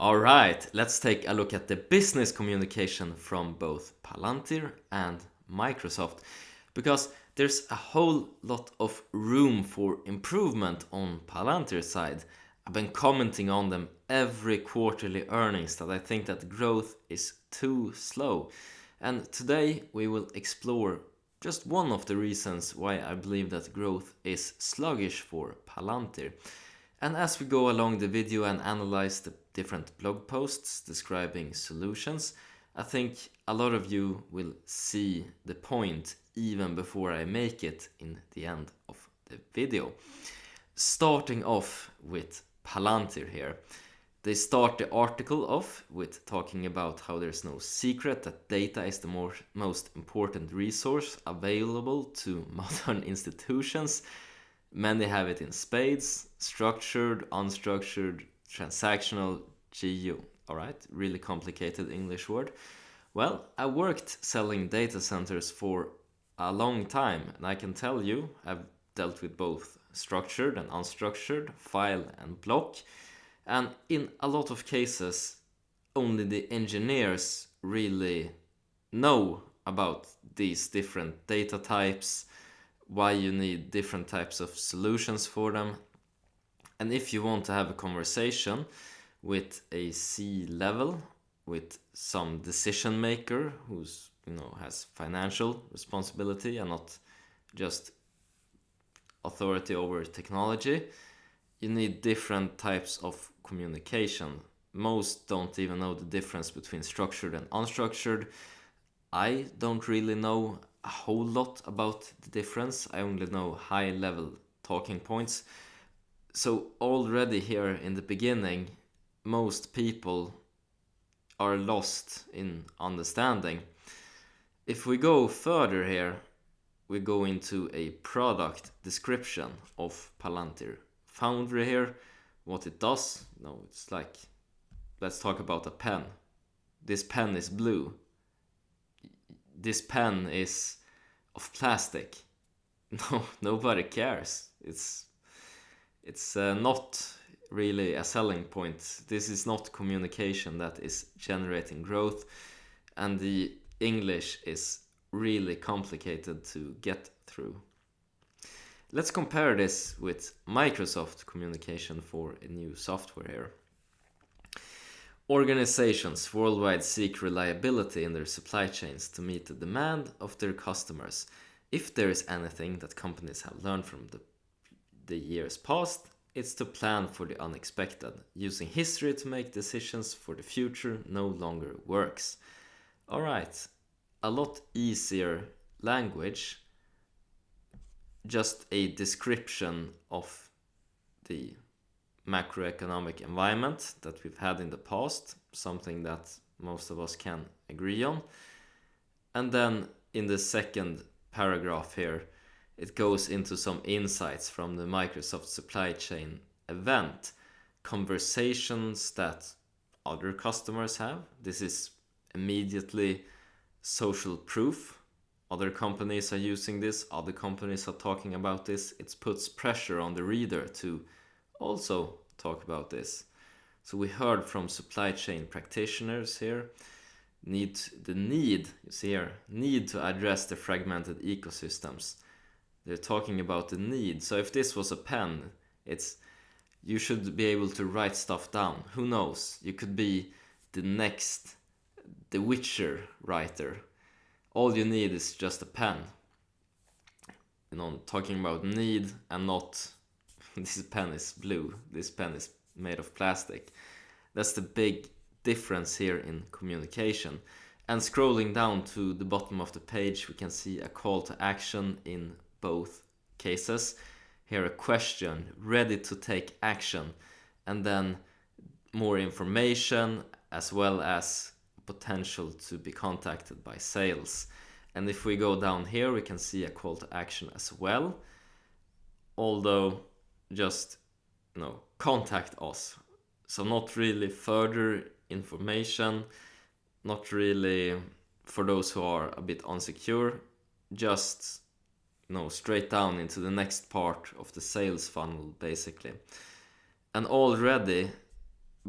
Alright, let's take a look at the business communication from both Palantir and Microsoft because there's a whole lot of room for improvement on Palantir's side. I've been commenting on them every quarterly earnings that I think that growth is too slow. And today we will explore just one of the reasons why I believe that growth is sluggish for Palantir. And as we go along the video and analyze the different blog posts describing solutions, I think a lot of you will see the point even before I make it in the end of the video. Starting off with Palantir here. They start the article off with talking about how there's no secret that data is the most important resource available to modern institutions. Many have it in spades, structured, unstructured, transactional, geo. Alright, really complicated English word. Well, I worked selling data centers for a long time, and I can tell you I've dealt with both structured and unstructured, file and block, and in a lot of cases, only the engineers really know about these different data types, why you need different types of solutions for them. And if you want to have a conversation with a C level, with some decision maker who's has financial responsibility and not just authority over technology, you need different types of communication. Most don't even know the difference between structured and unstructured. I don't really know a whole lot about the difference. I only know high level talking points. So already here in the beginning, most people are lost in understanding. If we go further here, we go into a product description of Palantir Foundry here, what it does. No, it's like, let's talk about a pen. This pen is blue. This pen is of plastic. No, nobody cares. It's not really a selling point. This is not communication that is generating growth, and the English is really complicated to get through. Let's compare this with Microsoft communication for a new software here. Organizations worldwide seek reliability in their supply chains to meet the demand of their customers. If there is anything that companies have learned from the years past, it's to plan for the unexpected. Using history to make decisions for the future no longer works. Alright, a lot easier language, just a description of the macroeconomic environment that we've had in the past, something that most of us can agree on. And then in the second paragraph here, it goes into some insights from the Microsoft supply chain event, conversations that other customers have. This is immediately social proof. Other companies are using this, other companies are talking about this. It puts pressure on the reader to also talk about this. So we heard from supply chain practitioners here, you see here, need to address the fragmented ecosystems. They're talking about the need. So if this was a pen, you should be able to write stuff down. Who knows? You could be the next The Witcher writer. All you need is just a pen. Talking about need and not this pen is blue, this pen is made of plastic. That's the big difference here in communication. And scrolling down to the bottom of the page, we can see a call to action in both cases. Here a question, ready to take action, and then more information as well as potential to be contacted by sales. And if we go down here, we can see a call to action as well, although just contact us. So not really further information, not really for those who are a bit insecure, just straight down into the next part of the sales funnel basically. And already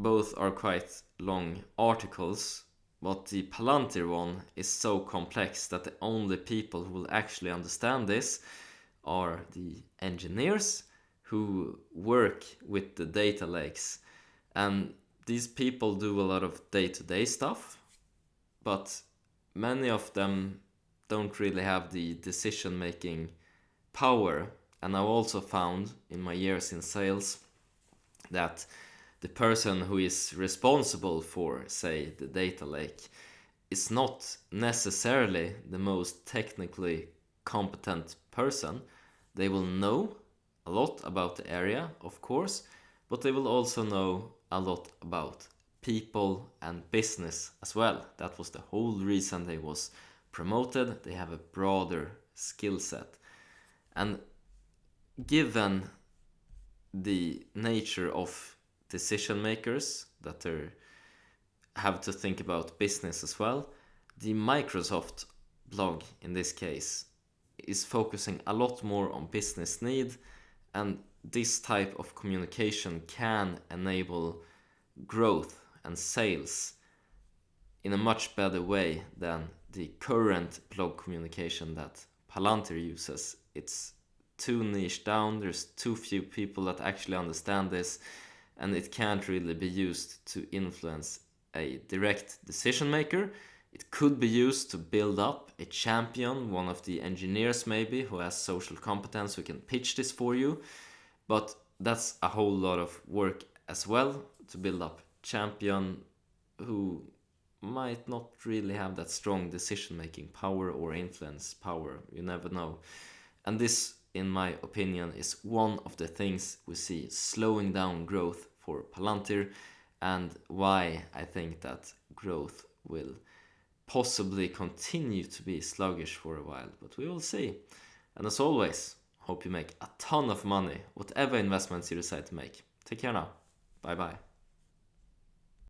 both are quite long articles, but the Palantir one is so complex that the only people who will actually understand this are the engineers who work with the data lakes. And these people do a lot of day-to-day stuff, but many of them don't really have the decision-making power. And I've also found in my years in sales that the person who is responsible for, say, the data lake is not necessarily the most technically competent person. They will know a lot about the area, of course, but they will also know a lot about people and business as well. That was the whole reason they was promoted. They have a broader skill set. And given the nature of decision makers that they have to think about business as well, the Microsoft blog in this case is focusing a lot more on business need, and this type of communication can enable growth and sales in a much better way than the current blog communication that Palantir uses. It's too niche down, there's too few people that actually understand this, and it can't really be used to influence a direct decision maker. It could be used to build up a champion, one of the engineers maybe, who has social competence, who can pitch this for you. But that's a whole lot of work as well, to build up champion who might not really have that strong decision-making power or influence power. You never know. And this, in my opinion, is one of the things we see slowing down growth for Palantir, and why I think that growth will possibly continue to be sluggish for a while, but we will see. And as always, hope you make a ton of money, whatever investments you decide to make. Take care now. Bye bye.